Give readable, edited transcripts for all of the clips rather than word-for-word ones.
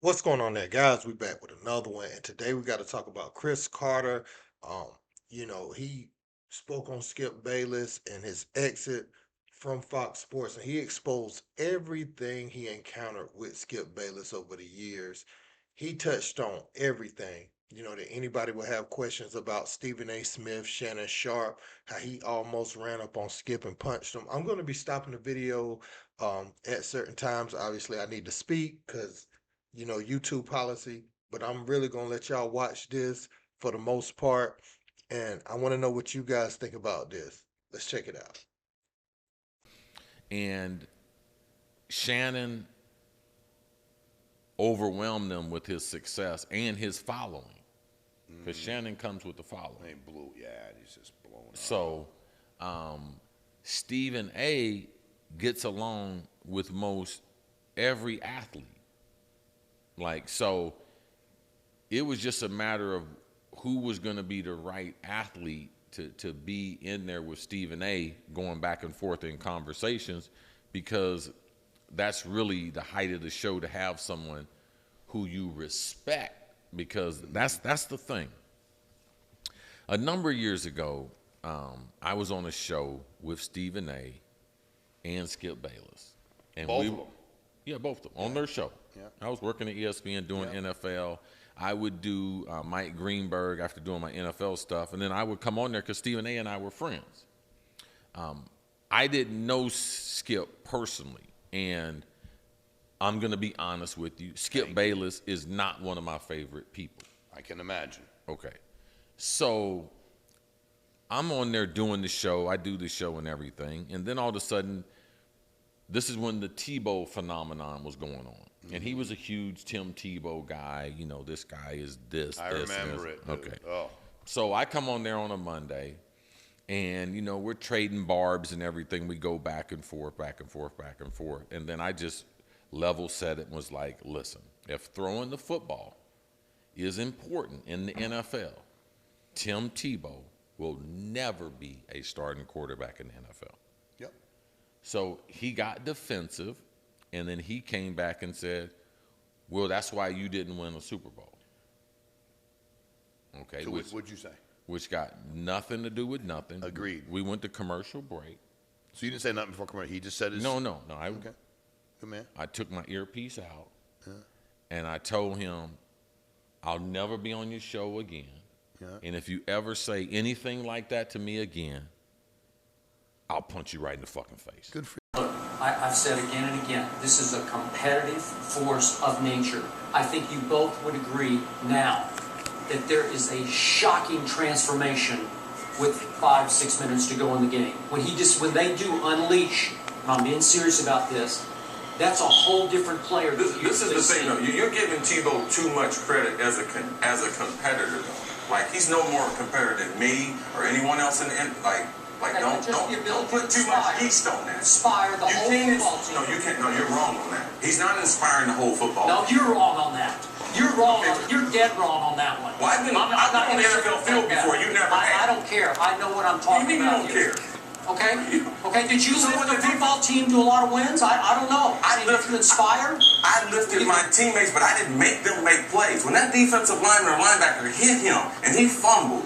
What's going on there, guys? We back with another one, and today we got to talk about Cris Carter. Um, he spoke on Skip Bayless and his exit from Fox Sports, and he exposed everything he encountered with Skip Bayless over the years. He touched on everything. That anybody would have questions about Stephen A. Smith, Shannon Sharpe, how he almost ran up on Skip and punched him. I'm going to be stopping the video at certain times. Obviously, I need to speak because YouTube policy, but I'm really gonna let y'all watch this for the most part. And I want to know what you guys think about this. Let's check it out. And Shannon overwhelmed them with his success and his following. Because Shannon comes with the following. They blew, yeah, he's just blown up. So Stephen A gets along with most every athlete. So it was just a matter of who was going to be the right athlete to be in there with Stephen A going back and forth in conversations, because that's really the height of the show, to have someone who you respect, because that's the thing. A number of years ago, I was on a show with Stephen A and Skip Bayless. And both of them? Yeah, both of them, on their show. Yeah. I was working at ESPN doing NFL. I would do Mike Greenberg after doing my NFL stuff, and then I would come on there because Stephen A and I were friends. I didn't know Skip personally, and I'm going to be honest with you. Skip Bayless is not one of my favorite people. I can imagine. Okay. So I'm on there doing the show. I do the show and everything. And then all of a sudden, this is when the Tebow phenomenon was going on. And he was a huge Tim Tebow guy. This guy is this, I this, remember this. it. Dude. Okay. Oh. So I come on there on a Monday, and, we're trading barbs and everything. We go back and forth, back and forth, back and forth. And then I just level set it and was like, listen, if throwing the football is important in the NFL, Tim Tebow will never be a starting quarterback in the NFL. Yep. So he got defensive, and then he came back and said, well, that's why you didn't win a Super Bowl. Okay. So what'd you say? Which got nothing to do with nothing. Agreed. We went to commercial break. So you didn't say nothing before commercial. He just said his... No. Okay. Good man. I took my earpiece out, and I told him, I'll never be on your show again. Yeah. And if you ever say anything like that to me again, I'll punch you right in the fucking face. Good for Look, I've said again and again, this is a competitive force of nature. I think you both would agree now that there is a shocking transformation with 5-6 minutes to go in the game. When they do unleash, and I'm being serious about this, that's a whole different player. This is the thing, though. You're giving Tebow too much credit as a competitor, though. Like, he's no more a competitor than me or anyone else in the end. Don't put too much yeast on that. Inspire the whole football team. No, you can't. No, you're wrong on that. He's not inspiring the whole football. No, you're wrong on that. You're wrong. You're dead wrong on that one. Well, I've been on the NFL field before. You never I don't care. I know what I'm talking about. You don't care. Okay? Okay, did you lift the football team to a lot of wins? I don't know. Did you inspire? I lifted my teammates, but I didn't make them make plays. When that defensive lineman or linebacker hit him and he fumbled,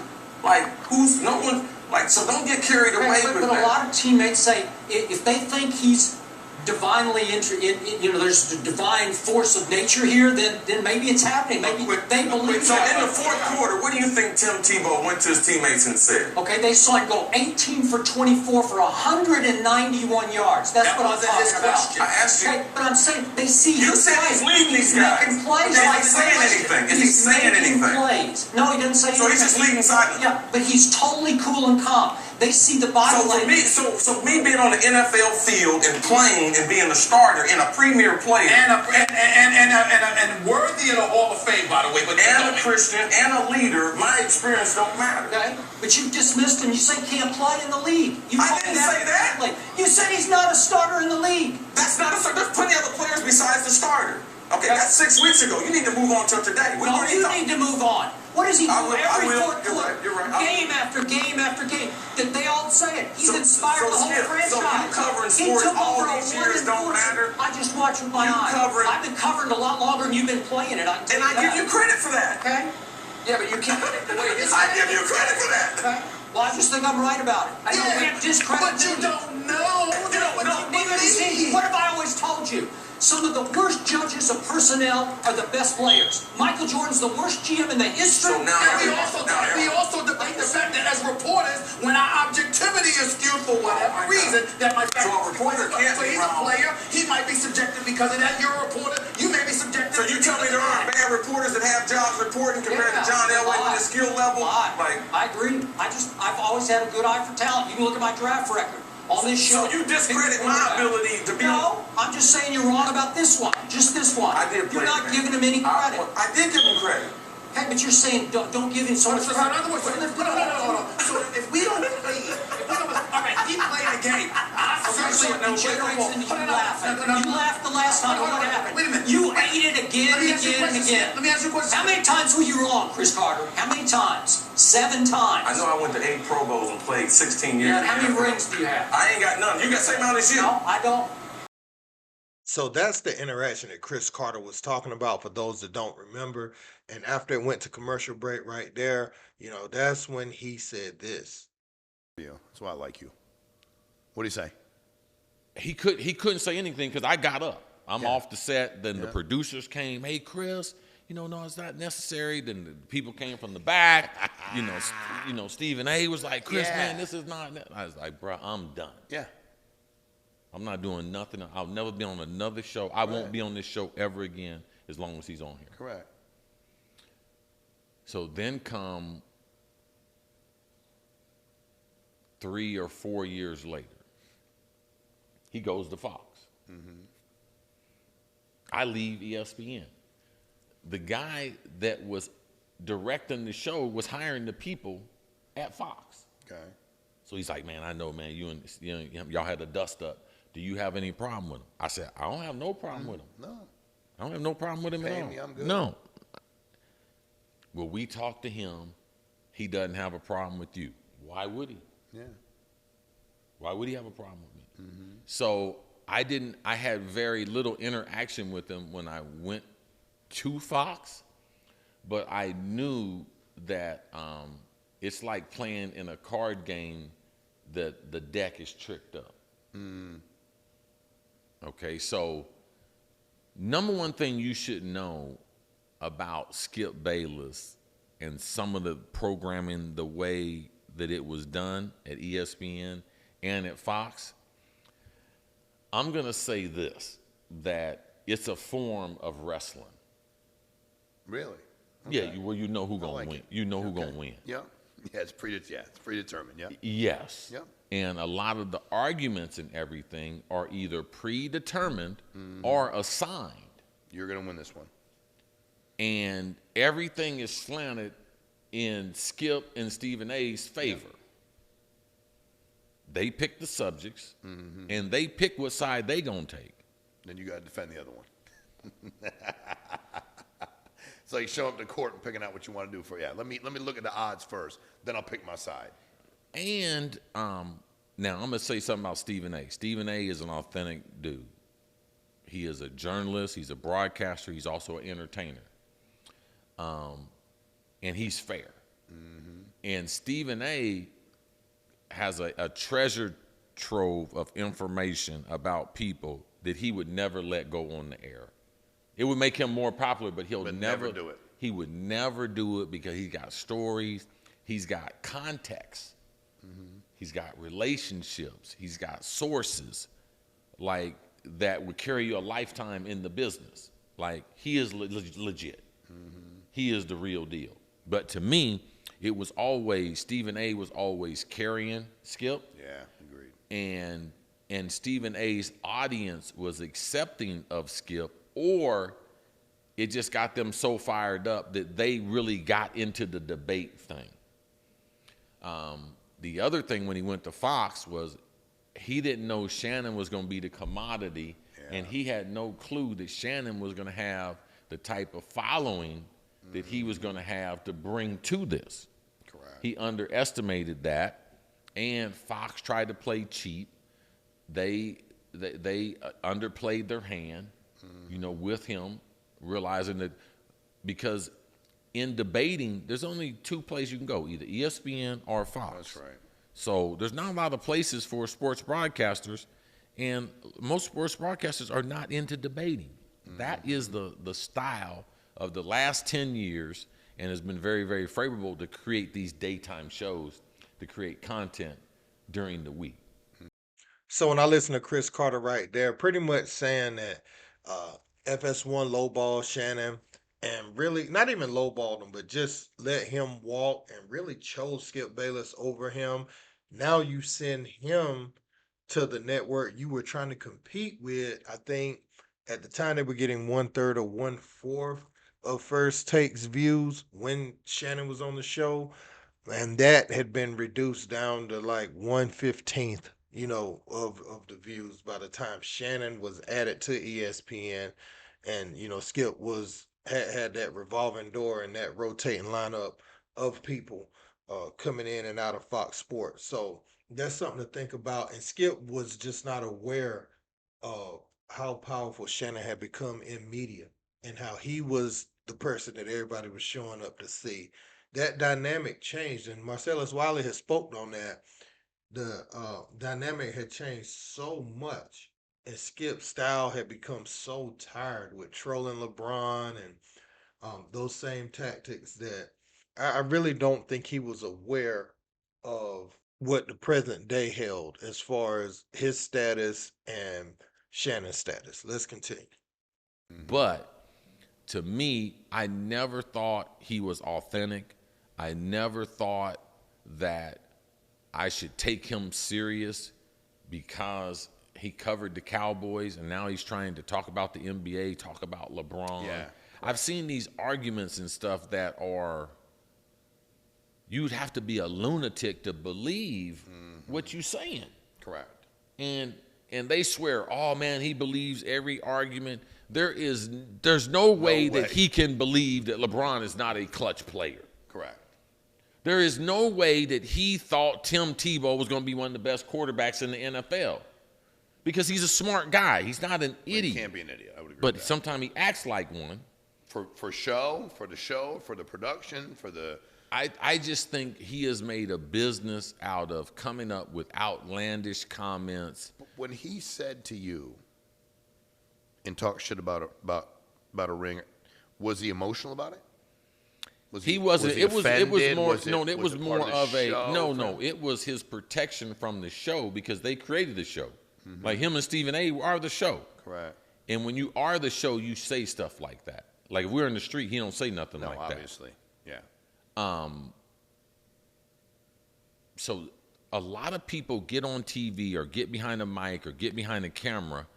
so don't get carried away with that. But a lot of teammates say if they think he's divinely there's the divine force of nature here, then maybe it's happening. Maybe they believe. So in the fourth quarter, what do you think Tim Tebow went to his teammates and said? Okay, they saw him go 18 for 24 for 191 yards. That's what I'm talking about. I asked you. Okay, but I'm saying they see. You said he's leading these guys. Making plays. Is he saying anything? Is he saying anything? Plays. No, he didn't say anything. So he's just leading silently. Yeah, but he's totally cool and calm. They see the body language. So me being on the NFL field and playing and being a starter and a premier player and worthy of the Hall of Fame, by the way, and a Christian and a leader, my experience don't matter. Okay, but you dismissed him. You say he can't play in the league. I didn't say that. You said he's not a starter in the league. That's not a starter. There's plenty of other players besides the starter. Okay, that's 6 weeks ago. You need to move on till today. No, you need to move on. What does he do every will. fourth quarter? You're right. Game after game after game. That they all say it. He's inspired the whole Skip, franchise. so you covering He sports took all over a these years winning don't force. matter? I just watch with my eyes. I've been covering a lot longer than you've been playing it. I can tell And I give you credit for that. Okay? Yeah, but you can't get it the way it is. I give you credit for that. Okay? Well, I just think I'm right about it. I know we have discredit. But you don't know. You don't know. Neither does he. What have I always told you? Some of the worst judges of personnel are the best players. Michael Jordan's the worst GM in the history. So now And we also debate the fact that as reporters, when our objectivity is skewed for whatever reason, that might So a reporter can't so be he's a wrong. player, he might be subjective because of that. You're a reporter, you may be subjective. So you tell me there aren't bad reporters that have jobs reporting compared to John Elway with his skill level? Like, I agree. I've always had a good eye for talent. You can look at my draft record on this show. so you discredit my ability to be. No, I'm just saying you're wrong about this one. Just this one. I did play. You're not giving him any credit. I did give him credit. Okay, but you're saying don't give him so much So in credit. other words, no. So if we don't play, all right, he played a game. It generates into you laughing. You laughed the last time. What happened? Wait a minute. You ate it again and again and again. Let me ask you a question. How many times were you wrong, Cris Carter? How many times? 7 times. I know I went to 8 Pro Bowls and played 16 years. Yeah, and how many in the NFL. rings do you have? I ain't got none. You got the same amount as you. No, I don't. So that's the interaction that Cris Carter was talking about for those that don't remember. And after it went to commercial break right there, that's when he said this. Yeah, that's why I like you. What do you say? He couldn't say anything because I got up. I'm off the set. Then the Yeah. producers came. Hey, Chris, no, it's not necessary. Then the people came from the back. Stephen A. was like, Chris, man, this is not. I was like, bro, I'm done. Yeah. I'm not doing nothing. I'll never be on another show. I won't be on this show ever again as long as he's on here. Correct. So then come 3 or 4 years later, he goes to Fox. I leave ESPN. The guy that was directing the show was hiring the people at Fox. Okay. So he's like, man, I know, man, y'all had a dust up. Do you have any problem with him? I said, I don't have no problem with him. No. I don't have no problem with him Pay at all. me, I'm good. No. Well, we talked to him. He doesn't have a problem with you. Why would he? Yeah. Why would he have a problem with me? So I had very little interaction with him when I went to Fox, but I knew that it's like playing in a card game that the deck is tricked up. Okay, so number one thing you should know about Skip Bayless and some of the programming, the way that it was done at ESPN and at Fox, I'm going to say this, that it's a form of wrestling. Really? Yeah, you know who I going like to win. it. You know who going to win. Yeah. Yeah, it's predetermined. Yeah. Yes. Yep. And a lot of the arguments and everything are either predetermined or assigned. You're going to win this one. And everything is slanted in Skip and Stephen A's favor. They pick the subjects, and they pick what side they going to take. Then you got to defend the other one. So you show up to court and picking out what you want to do for. Yeah, let me look at the odds first. Then I'll pick my side. And now I'm going to say something about Stephen A. Stephen A. is an authentic dude. He is a journalist. He's a broadcaster. He's also an entertainer. And he's fair. And Stephen A. has a treasure trove of information about people that he would never let go on the air. It would make him more popular, but he'll never do it. He would never do it because he's got stories. He's got context. He's got relationships. He's got sources like that would carry you a lifetime in the business. Like he is legit. He is the real deal. But to me, it was always Stephen A. was always carrying Skip. Yeah, agreed. And Stephen A.'s audience was accepting of Skip, or it just got them so fired up that they really got into the debate thing. The other thing when he went to Fox was he didn't know Shannon was going to be the commodity, and he had no clue that Shannon was going to have the type of following that he was going to have to bring to this. Correct. He underestimated that, and Fox tried to play cheap. They underplayed their hand, with him, realizing that because in debating, there's only two places you can go, either ESPN or Fox. That's right. So there's not a lot of places for sports broadcasters, and most sports broadcasters are not into debating. That is the style of the last 10 years, and has been very, very favorable to create these daytime shows, to create content during the week. So when I listen to Cris Carter right there, pretty much saying that FS1 lowball Shannon and really not even lowballed him, but just let him walk and really chose Skip Bayless over him. Now you send him to the network you were trying to compete with. I think at the time they were getting 1/3 or 1/4 of First Take's views when Shannon was on the show, and that had been reduced down to like 1/15th, of the views by the time Shannon was added to ESPN, and Skip had that revolving door and that rotating lineup of people coming in and out of Fox Sports. So that's something to think about. And Skip was just not aware of how powerful Shannon had become in media and how he was the person that everybody was showing up to see. That dynamic changed, and Marcellus Wiley has spoken on that. The dynamic had changed so much, and Skip's style had become so tired with trolling LeBron and those same tactics that I really don't think he was aware of what the present day held as far as his status and Shannon's status. Let's continue. But to me, I never thought he was authentic. I never thought that I should take him serious because he covered the Cowboys and now he's trying to talk about the NBA, talk about LeBron. Yeah. I've seen these arguments and stuff that are, you'd have to be a lunatic to believe what you're saying. Correct. And they swear, oh man, he believes every argument. There's no way that he can believe that LeBron is not a clutch player. Correct. There is no way that he thought Tim Tebow was going to be one of the best quarterbacks in the NFL because he's a smart guy. He's not an idiot. He can't be an idiot. I would agree. But sometimes he acts like one. For show, for the production, for the. I just think he has made a business out of coming up with outlandish comments. When he said to you and talked shit about a ring, was he emotional about it? He wasn't. It was more. It was more of a show? It was his protection from the show because they created the show. Like him and Stephen A. are the show. Correct. And when you are the show, you say stuff like that. Like if we're in the street, he don't say nothing like that. Obviously, yeah. So a lot of people get on TV or get behind a mic or get behind a camera,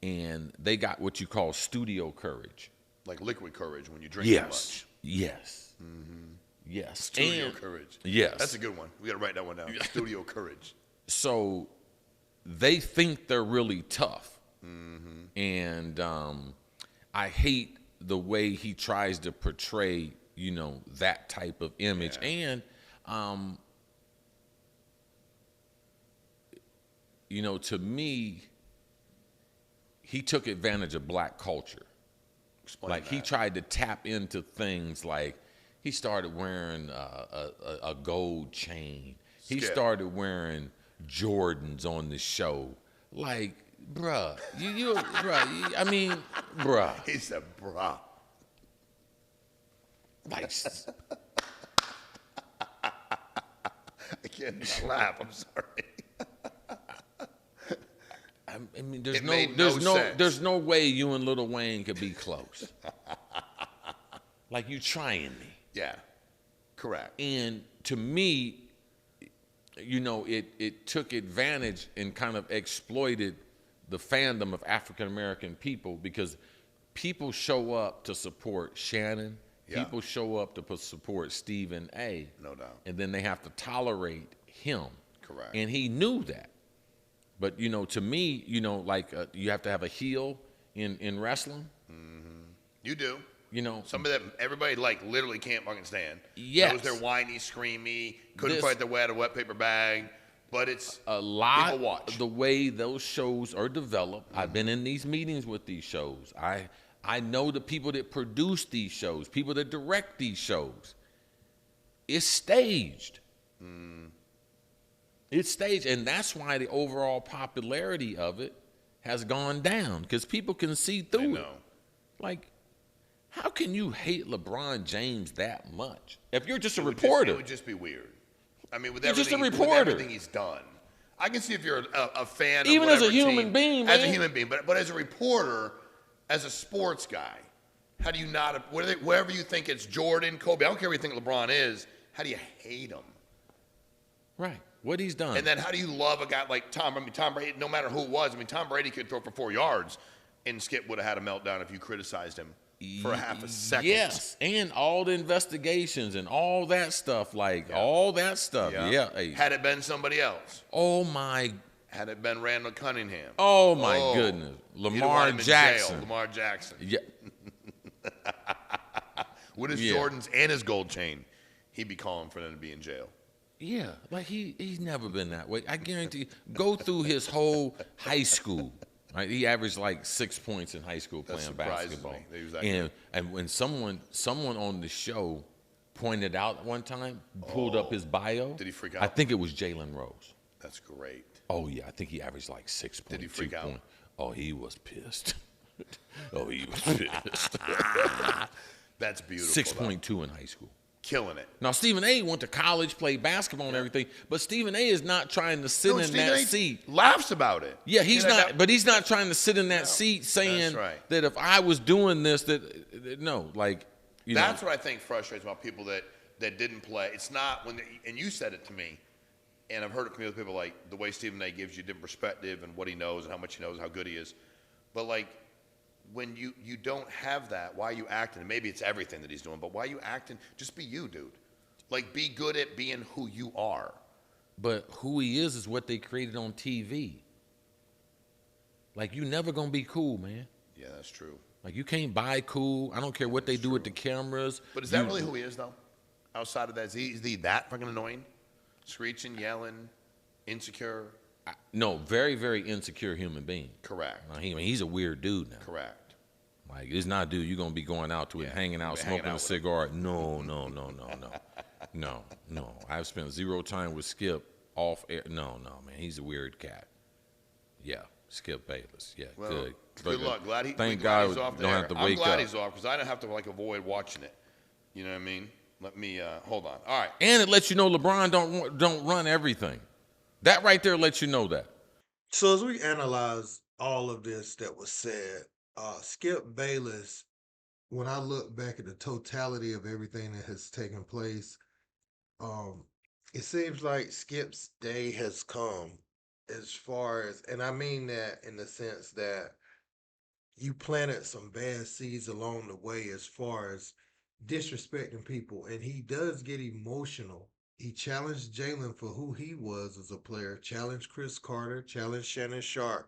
and they got what you call studio courage. Like liquid courage when you drink too much. Yes. Yes. Studio courage. Yes. That's a good one. We got to write that one down. Studio courage. So they think they're really tough. And I hate the way he tries to portray, that type of image. Yeah. And, to me, he took advantage of black culture. Explain he tried to tap into things like he started wearing a gold chain. He started wearing Jordans on the show. Like, bruh, bruh. He said, bruh. Like, I can't laugh. I'm sorry. I mean, there's sense. there's no way you and Lil Wayne could be close. Like you trying me. Yeah, correct. And to me, it took advantage and kind of exploited the fandom of African American people because people show up to support Shannon. Yeah. People show up to support Stephen A. No doubt. And then they have to tolerate him. Correct. And he knew that. But, to me, you have to have a heel in wrestling. You do. Somebody that everybody like literally can't fucking stand. Yes. Knows they're whiny, screamy, couldn't This- fight their way out of a wet paper bag, but it's a lot people watch. the way those shows are developed. I've been in these meetings with these shows. I know the people that produce these shows, people that direct these shows. It's staged. It's staged, and that's why the overall popularity of it has gone down, because people can see through it. Like, how can you hate LeBron James that much? If you're just a reporter. It would just be weird. I mean, with You're just a everything, reporter. with everything he's done. I can see if you're a fan Even of as a whatever human team, being, as man. a human being, but as a reporter, as a sports guy, how do you not, wherever you think it's Jordan, Kobe, I don't care what you think LeBron is, how do you hate him? Right. What he's done. And then how do you love a guy like Tom? I mean, Tom Brady, no matter who it was, I mean, Tom Brady could throw for 4 yards, and Skip would have had a meltdown if you criticized him for half a second. Yes, and all the investigations and all that stuff, all that stuff. Yeah. Hey. Had it been somebody else, Oh my. had it been Randall Cunningham, Oh my goodness. you'd have Lamar wanted him in Jackson. jail. Lamar Jackson. Yeah. With his Yeah. Jordans and his gold chain, he'd be calling for them to be in jail. Yeah. Like he's never been that way. I guarantee you, go through his whole high school. Right? He averaged like 6 points in high school That playing surprises basketball. me that he was that good. And when someone on the show pointed out one time, pulled up his bio. Did he freak I out? think it was Jalen Rose. That's great. Oh yeah, I think he averaged like 6 points. Did he freak out? Oh, he was pissed. Oh, he was pissed. That's beautiful. 6.2 in high school. Killing it. Now Stephen A. went to college, played basketball and everything, but Stephen A. is not trying to sit in Stephen that A. seat. laughs about it. Yeah, he's You know, not. But he's not trying to sit in that seat saying that's right. that if I was doing this, no, like That's what I think frustrates about people that didn't play. It's not when and you said it to me, and I've heard it from other people, like the way Stephen A. gives you different perspective and what he knows and how much he knows and how good he is. But like when you don't have that, why are you acting? And maybe it's everything that he's doing, but why are you acting? Just be you, dude. Like be good at being who you are. But who he is what they created on TV. Like you never gonna be cool, man. Yeah, that's true. Like you can't buy cool. I don't care what they do with the cameras. But is that really who he is, though? Outside of that, is he that fucking annoying? Screeching, yelling, insecure? No, very, very insecure human being. Correct. He's a weird dude now. Correct. Like it's not dude you're gonna be going out to and hanging out, hanging smoking out a with cigar. No. No. I've spent zero time with Skip off air. No, man. He's a weird cat. Yeah. Skip Bayless. Yeah, Well, good. good luck. Thank Thank God God he's off don't there. have to I'm wake glad up. he's off because I don't have to avoid watching it. You know what I mean? Let me hold on. All right. And it lets you know LeBron don't run everything. That right there lets you know that. So as we analyze all of this that was said, Skip Bayless, when I look back at the totality of everything that has taken place, it seems like Skip's day has come as far as, and I mean that in the sense that you planted some bad seeds along the way as far as disrespecting people, and he does get emotional. He challenged Jalen for who he was as a player, challenged Cris Carter, challenged Shannon Sharpe.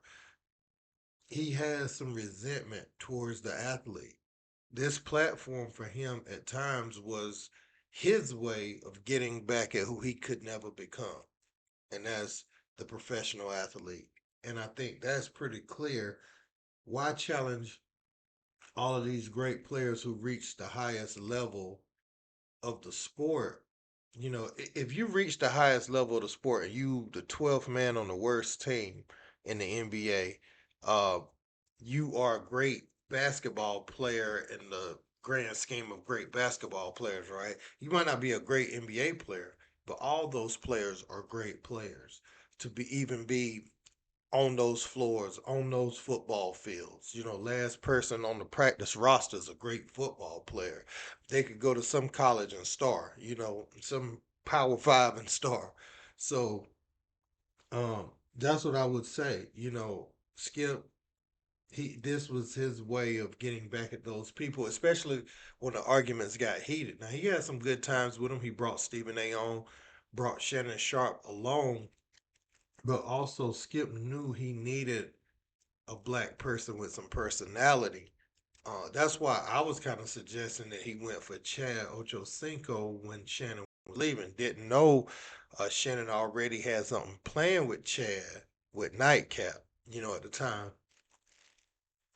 He has some resentment towards the athlete. This platform for him at times was his way of getting back at who he could never become, and that's the professional athlete. And I think that's pretty clear. Why challenge all of these great players who reached the highest level of the sport? You know, if you reach the highest level of the sport and you the 12th man on the worst team in the NBA, you are a great basketball player in the grand scheme of great basketball players, right? You might not be a great NBA player, but all those players are great players. To even be on those floors, on those football fields. You know, last person on the practice roster is a great football player. They could go to some college and star, some Power Five and star. So that's what I would say. Skip, this was his way of getting back at those people, especially when the arguments got heated. Now he had some good times with him. He brought Stephen A on, brought Shannon Sharpe along. But also, Skip knew he needed a black person with some personality That's why I was kind of suggesting that he went for Chad Ochocinco when Shannon was leaving. Didn't know Shannon already had something planned with Chad with Nightcap, at the time.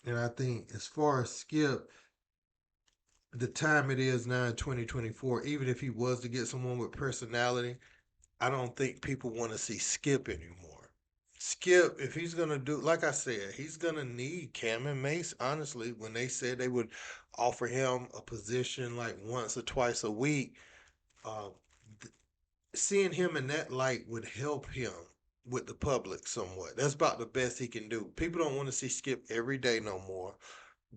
And I think as far as Skip, the time it is now in 2024, even if he was to get someone with personality, I don't think people want to see Skip anymore. Skip, if he's gonna do, like I said, he's gonna need Cam and Mace. Honestly, when they said they would offer him a position like once or twice a week, uh, seeing him in that light would help him with the public somewhat. That's about the best he can do. People don't want to see Skip every day no more,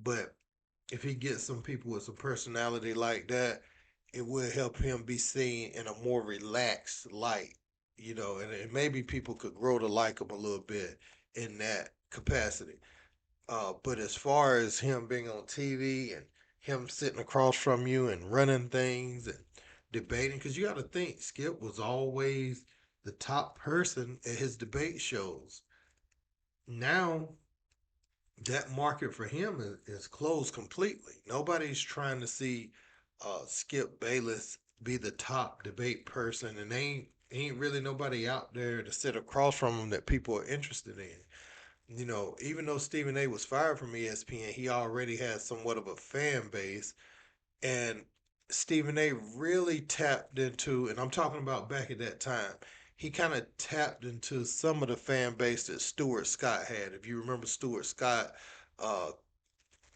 but if he gets some people with some personality like that, it will help him be seen in a more relaxed light, and maybe people could grow to like him a little bit in that capacity. But as far as him being on TV and him sitting across from you and running things and debating, because you got to think Skip was always the top person at his debate shows. Now that market for him is closed completely. Nobody's trying to see Skip Bayless be the top debate person, and ain't really nobody out there to sit across from him that people are interested in. Even though Stephen A. was fired from ESPN, he already had somewhat of a fan base, and Stephen A. really tapped into, and I'm talking about back at that time. He kind of tapped into some of the fan base that Stuart Scott had. If you remember Stuart Scott, uh,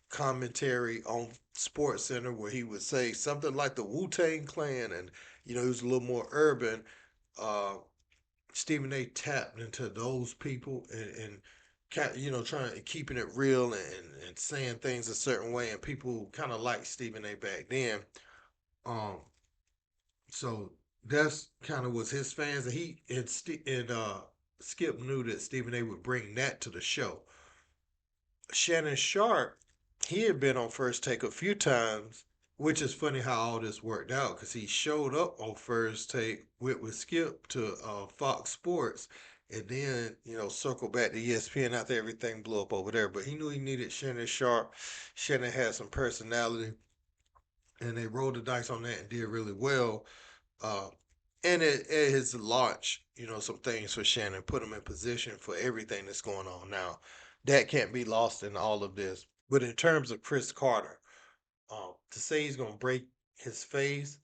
commentary on Sports Center where he would say something like the Wu Tang Clan, and he was a little more urban. Uh, Stephen A. tapped into those people and trying keeping it real and saying things a certain way, and people kind of liked Stephen A. back then. Um, so that's kind of was his fans, and Skip knew that Stephen A. would bring that to the show. Shannon Sharpe, he had been on First Take a few times, which is funny how all this worked out because he showed up on First Take with Skip to Fox Sports, and then circled back to ESPN after everything blew up over there. But he knew he needed Shannon Sharpe. Shannon had some personality, and they rolled the dice on that and did really well. Uh, and at his launch, some things for Shannon, put him in position for everything that's going on now. That can't be lost in all of this. But in terms of Cris Carter, to say he's going to break his face,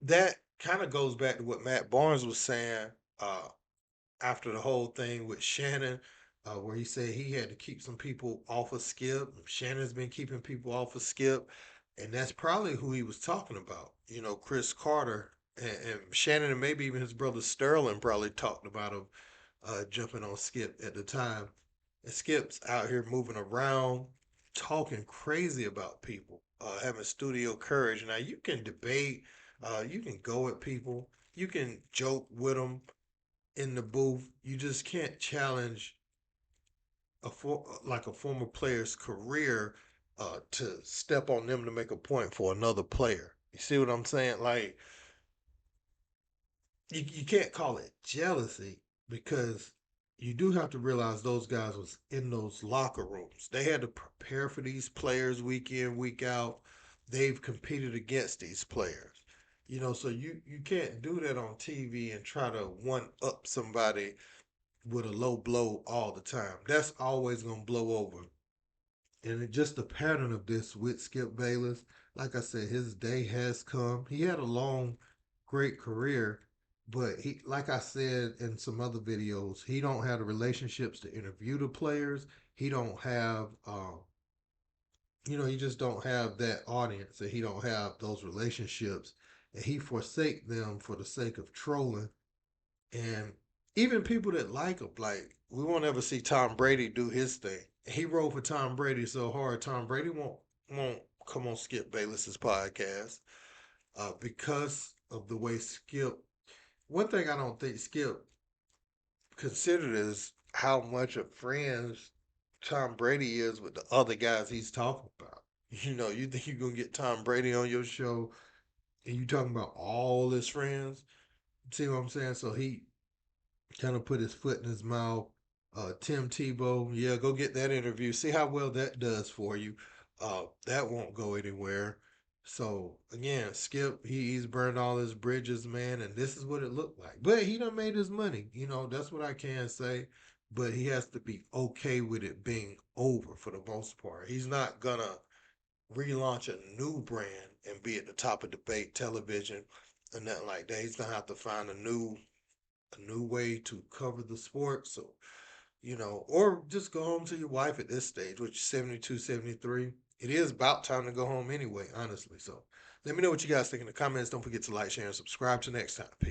that kind of goes back to what Matt Barnes was saying after the whole thing with Shannon, where he said he had to keep some people off of Skip. Shannon's been keeping people off of Skip, and that's probably who he was talking about. Cris Carter and Shannon, and maybe even his brother Sterling probably talked about him jumping on Skip at the time. And Skip's out here moving around, talking crazy about people, having studio courage. Now you can debate, you can go at people, you can joke with them in the booth. You just can't challenge like a former player's career to step on them to make a point for another player. You see what I'm saying? Like you can't call it jealousy because you do have to realize those guys was in those locker rooms. They had to prepare for these players week in, week out. They've competed against these players. So you can't do that on TV and try to one up somebody with a low blow all the time. That's always gonna blow over. And it just the pattern of this with Skip Bayless. Like I said, his day has come. He had a long, great career, but he, like I said in some other videos, he don't have the relationships to interview the players. He don't have, he just don't have that audience, and he don't have those relationships, and he forsake them for the sake of trolling. And even people that like him, like we won't ever see Tom Brady do his thing. He wrote for Tom Brady so hard, Tom Brady won't come on Skip Bayless's podcast because of the way Skip. One thing I don't think Skip considered is how much of friends Tom Brady is with the other guys he's talking about. You think you're gonna get Tom Brady on your show and you talking about all his friends? See what I'm saying? So he kind of put his foot in his mouth. Tim Tebow. Yeah, go get that interview. See how well that does for you. That won't go anywhere. So again, Skip, he's burned all his bridges, man, and this is what it looked like. But he done made his money. That's what I can say. But he has to be okay with it being over for the most part. He's not gonna relaunch a new brand and be at the top of debate television and nothing like that. He's gonna have to find a new way to cover the sport. So, or just go home to your wife at this stage, which is 72, 73. It is about time to go home anyway, honestly. So let me know what you guys think in the comments. Don't forget to like, share, and subscribe. Till next time. Peace.